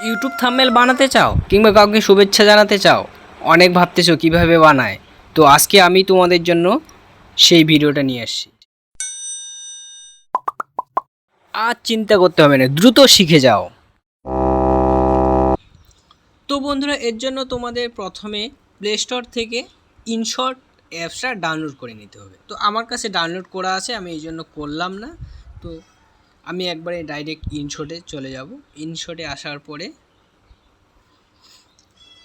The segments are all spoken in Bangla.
ইউটিউব থাম্বনেল বানাতে চাও কিংবা কাউকে শুভেচ্ছা জানাতে চাও, অনেক ভাবতেছো কিভাবে বানায়, তো আজকে আমি তোমাদের জন্য সেই ভিডিওটা নিয়ে আসছি। আর চিন্তা করতে হবে না, দ্রুত শিখে যাও। তো বন্ধুরা, এর জন্য তোমাদের প্রথমে প্লে স্টোর থেকে ইনশর্ট অ্যাপসটা ডাউনলোড করে নিতে হবে। তো আমার কাছে ডাউনলোড করা আছে, আমি এই জন্য করলাম না। তো আমি একবারে ডাইরেক্ট ইনশর্টে চলে যাব। ইনশর্টে আসার পরে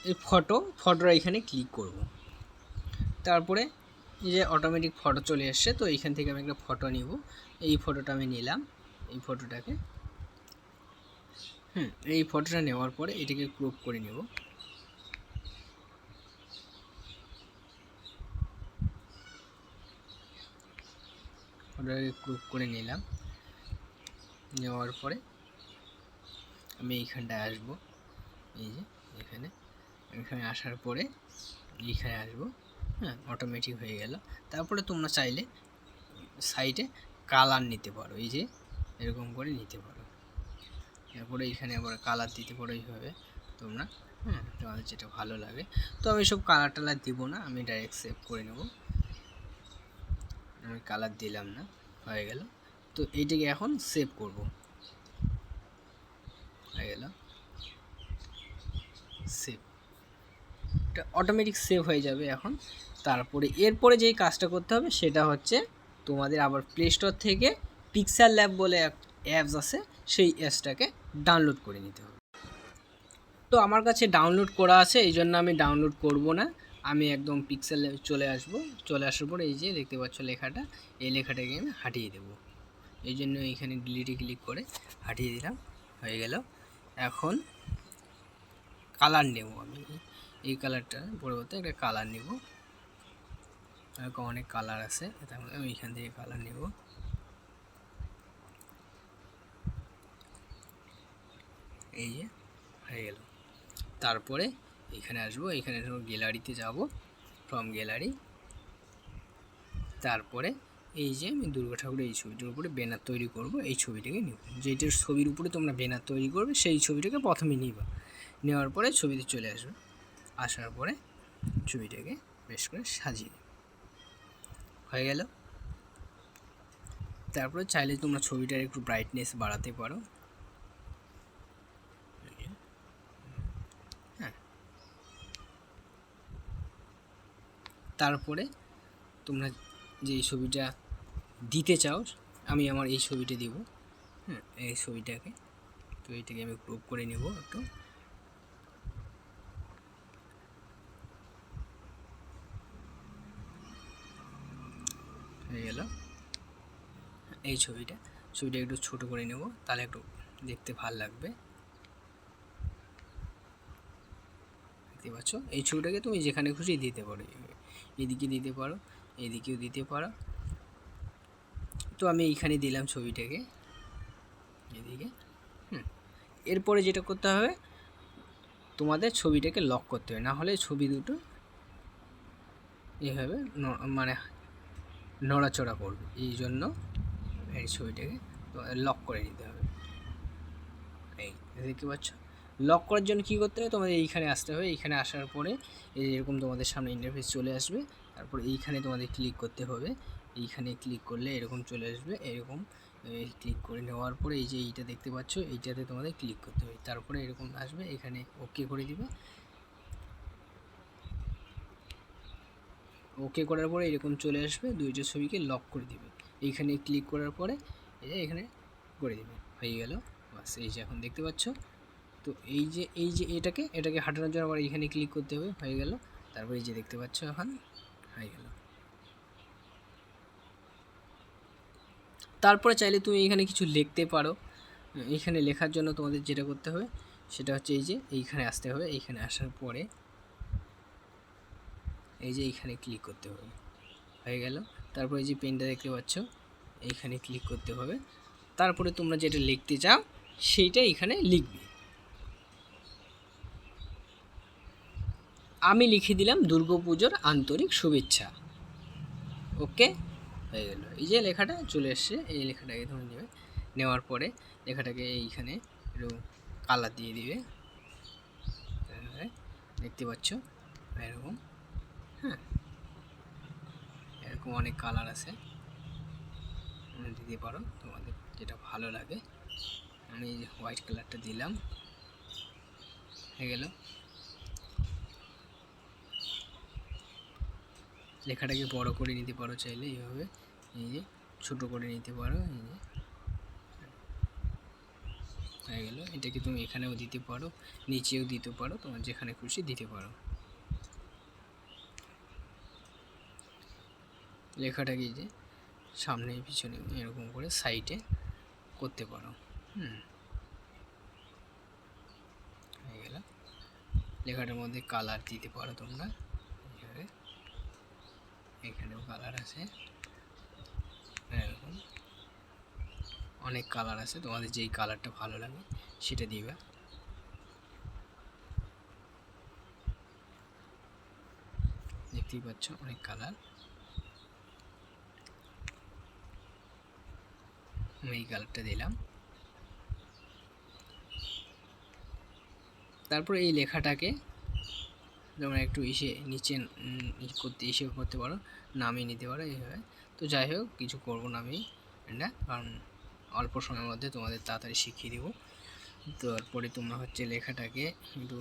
এই ফটোটা এখানে ক্লিক করব। তারপরে এই যে অটোমেটিক ফটো চলে আসছে, তো এইখান থেকে আমি একটা ফটো নিব। এই ফটোটা আমি নিলাম, এই ফটোটাকে এই ফটোটা নেওয়ার পরে এটাকে ক্রপ করে নেব। ফটোটাকে ক্রপ করে নিলাম, নেওয়ার পরে আমি এইখানটায় আসব। এই যে এখানে এখানে আসার পরে এইখানে আসবো। অটোমেটিক হয়ে গেল। তারপরে তোমরা চাইলে সাইডে কালার নিতে পারো, এই যে এরকম করে নিতে পারো। তারপরে এখানে আবার কালার দিতে পারো এইভাবে তোমরা, তোমাদের যেটা ভালো লাগে। তো আমি সব কালার টালার দিব না, আমি ডাইরেক্ট সেভ করে নেব। আমি কালার দিলাম না, হয়ে গেল। তো এইটাকে এখন সেভ করব, হয়ে গেল সেভ। এটা অটোমেটিক সেভ হয়ে যাবে এখন। তারপরে এরপরে যেই কাজটা করতে হবে সেটা হচ্ছে তোমাদের আবার প্লে স্টোর থেকে pixellab বলে এক অ্যাপস আছে, সেই অ্যাপসটাকে ডাউনলোড করে নিতে হবে। তো আমার কাছে ডাউনলোড করা আছে, এই জন্য আমি ডাউনলোড করব না। আমি একদম pixellab চলে আসব। চলে আসার পরে এই যে দেখতে পাচ্ছ লেখাটা, এই লেখাটাকে আমি হাটিয়ে দেব। এই জন্য এইখানে ডিলিটে ক্লিক করে হাটিয়ে দিলাম, হয়ে গেল। এখন কালার নেব আমি, এই কালারটা পরিবর্তে একটা কালার নেব। এরকম অনেক কালার আছে, আমি এইখান থেকে কালার নেব। এই যে হয়ে গেল। তারপরে এখানে আসবো, এখানে গ্যালারিতে যাব, ফ্রম গ্যালারি। তারপরে এই যে আমি দুর্গা ঠাকুরের এই ছবিটার উপরে ব্যানার তৈরি করব, এই ছবিটাকে নেব। যেটার ছবির উপরে তোমরা ব্যানার তৈরি করবে সেই ছবিটাকে প্রথমে নিবা। নেওয়ার পরে ছবিতে চলে আসবে, আসার পরে ছবিটাকে বেশ করে সাজিয়ে হয়ে গেল। তারপরে চাইলে তোমরা ছবিটার একটু ব্রাইটনেস বাড়াতে পারো। তারপরে তোমরা যে ছবিটা দিতে চাও, আমি আমার এই ছবিটা দেব। এই ছবিটাকে, তো এইটাকে আমি ক্রপ করে নেব একটু, হয়ে গেল। এই ছবিটা একটু ছোট করে নেব, তাহলে একটু দেখতে ভালো লাগবে। দেখতে পাচ্ছ, এই ছবিটাকে তুমি যেখানে খুশি দিতে পারো, এদিকে দিতে পারো, এদিকেও দিতে পারো। তো আমি এইখানে দিলাম ছবিটাকে, এদিকে। এরপরে যেটা করতে হবে, তোমাদের ছবিটাকে লক করতে হবে, না হলে ছবি দুটো এইভাবে মানে নড়াচড়া করবে। এই জন্য এই ছবিটাকে লক করে নিতে হবে। এই দেখতে পাচ্ছ, লক করার জন্য কী করতে হবে, তোমাদের এইখানে আসতে হবে। এইখানে আসার পরে এরকম তোমাদের সামনে ইন্টারফেস চলে আসবে। তারপর এইখানে তোমাদের ক্লিক করতে হবে। এইখানে ক্লিক করলে এরকম চলে আসবে, এরকম ক্লিক করে নেওয়ার পরে এই যে এইটা দেখতে পাচ্ছ, এইটাতে তোমাদের ক্লিক করতে হবে। তারপরে এরকম আসবে, এখানে ওকে করে দিবে। ওকে করার পরে এরকম চলে আসবে, দুইটা ছবিকে লক করে দিবে। এইখানে ক্লিক করার পরে এই যে এখানে করে দিবে, হয়ে গেল। বাস, এই যে এখন দেখতে পাচ্ছ। তো এই যে এটাকে হাঁটানোর জন্য আবার এইখানে ক্লিক করতে হবে, হয়ে গেল। তারপর এই যে দেখতে পাচ্ছ এখন হয়ে গেল। তারপরে চাইলে তুমি এখানে কিছু লিখতে পারো। এইখানে লেখার জন্য তোমাদের যেটা করতে হবে সেটা হচ্ছে এই যে এইখানে আসতে হবে। এইখানে আসার পরে এই যে এইখানে ক্লিক করতে হবে, হয়ে গেল। তারপর এই যে পেনটা দেখতে পাচ্ছ, এইখানে ক্লিক করতে হবে। তারপরে তোমরা যেটা লিখতে চাও সেইটা এইখানে লিখবে। আমি লিখে দিলাম দুর্গাপুজোর আন্তরিক শুভেচ্ছা। ওকে, হয়ে গেল। এই যে লেখাটা চলে এসছে, এই লেখাটাকে তুমি নেবে। নেওয়ার পরে লেখাটাকে এইখানে একটু কালার দিয়ে দিবে, দেখতে পাচ্ছ এরকম। হ্যাঁ, এরকম অনেক কালার আছে, দিতে পারো তোমাদের যেটা ভালো লাগে। আমি এই যে হোয়াইট কালারটা দিলাম, হয়ে গেল। লেখাটাকে বড় করে নিতে পারো চাইলে এইভাবে, এই যে ছোটো করে নিতে পারো, এই যে হয়ে গেল। এটাকে তুমি এখানেও দিতে পারো, নিচেও দিতে পারো, তোমার যেখানে খুশি দিতে পারো। লেখাটাকে যে সামনে পিছনে এরকম করে সাইডে করতে পারো। হয়ে গেল। লেখাটার মধ্যে কালার দিতে পারো তোমরা, এখানেও কালার আছে, এরকম অনেক কালার আছে, তোমাদের যেই কালারটা ভালো লাগে সেটা দিবে। দেখতেই পাচ্ছ অনেক কালার। আমি এই কালারটা দিলাম। তারপর এই লেখাটাকে তোমরা একটু নিচে করতে পারো, নামিয়ে নিতে পারো এইভাবে। তো যাই হোক, কিছু করবো না আমি এটা, কারণ অল্প সময়ের মধ্যে তোমাদের তাড়াতাড়ি শিখিয়ে দেবো। তারপরে তোমরা হচ্ছে লেখাটাকে একটু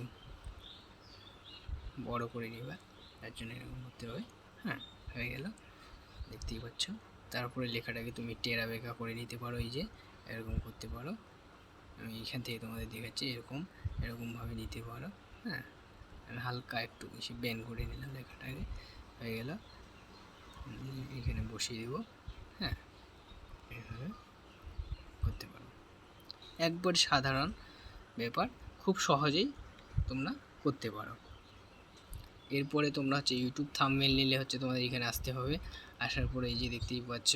বড় করে নিবা, তার জন্য এরকম করতে হবে। হ্যাঁ, হয়ে গেল, দেখতেই পাচ্ছ। তারপরে লেখাটাকে তুমি টেরা বেঁকা করে নিতে পারো, এই যে এরকম করতে পারো। আমি এখান থেকে তোমাদের দেখাচ্ছি, এরকমভাবে নিতে পারো। হ্যাঁ, হালকা একটু বেশি বেন্ড করে নিলাম লেখাটাকে, হয়ে গেল। এখানে বসিয়ে দেবো। হ্যাঁ, এইভাবে করতে পারো, একবার সাধারণ ব্যাপার, খুব সহজেই তোমরা করতে পারো। এরপরে তোমরা হচ্ছে ইউটিউব থাম্বনেল নিলে হচ্ছে তোমাদের এখানে আসতে হবে। আসার পরে এই যে দেখতেই পাচ্ছ,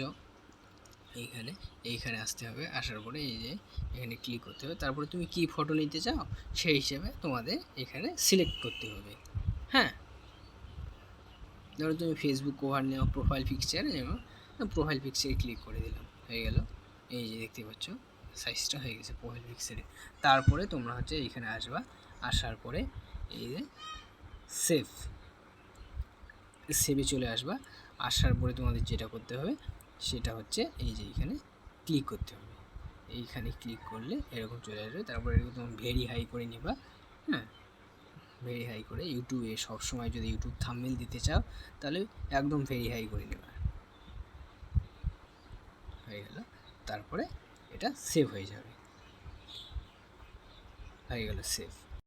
এইখানে আসতে হবে। আসার পরে এই যে এখানে ক্লিক করতে হবে। তারপরে তুমি কি ফটো নিতে চাও সেই হিসেবে তোমাদের এখানে সিলেক্ট করতে হবে। হ্যাঁ, ধরো তুমি ফেসবুক কভার নেও, প্রোফাইল পিকচারে যেমন প্রোফাইল পিকচারে ক্লিক করে দিলাম, হয়ে গেল। এই যে দেখতে পাচ্ছ সাইজটা হয়ে গেছে প্রোফাইল পিকচারে। তারপরে তোমরা হচ্ছে এইখানে আসবা, আসার পরে এই যে সেভে চলে আসবা। আসার পরে তোমাদের যেটা করতে হবে সেটা হচ্ছে এই যে এইখানে ক্লিক করতে হবে। এইখানে ক্লিক করলে এরকম চলে আসবে। তারপরে এরকম তোমার ভেরি হাই করে নিবা। হ্যাঁ, ভেরি হাই করে, ইউটিউবে সবসময় যদি ইউটিউব থাম্বনেল দিতে চাও তাহলে একদম ভেরি হাই করে নেবা, হয়ে গেল। তারপরে এটা সেভ হয়ে যাবে, হয়ে গেল সেভ।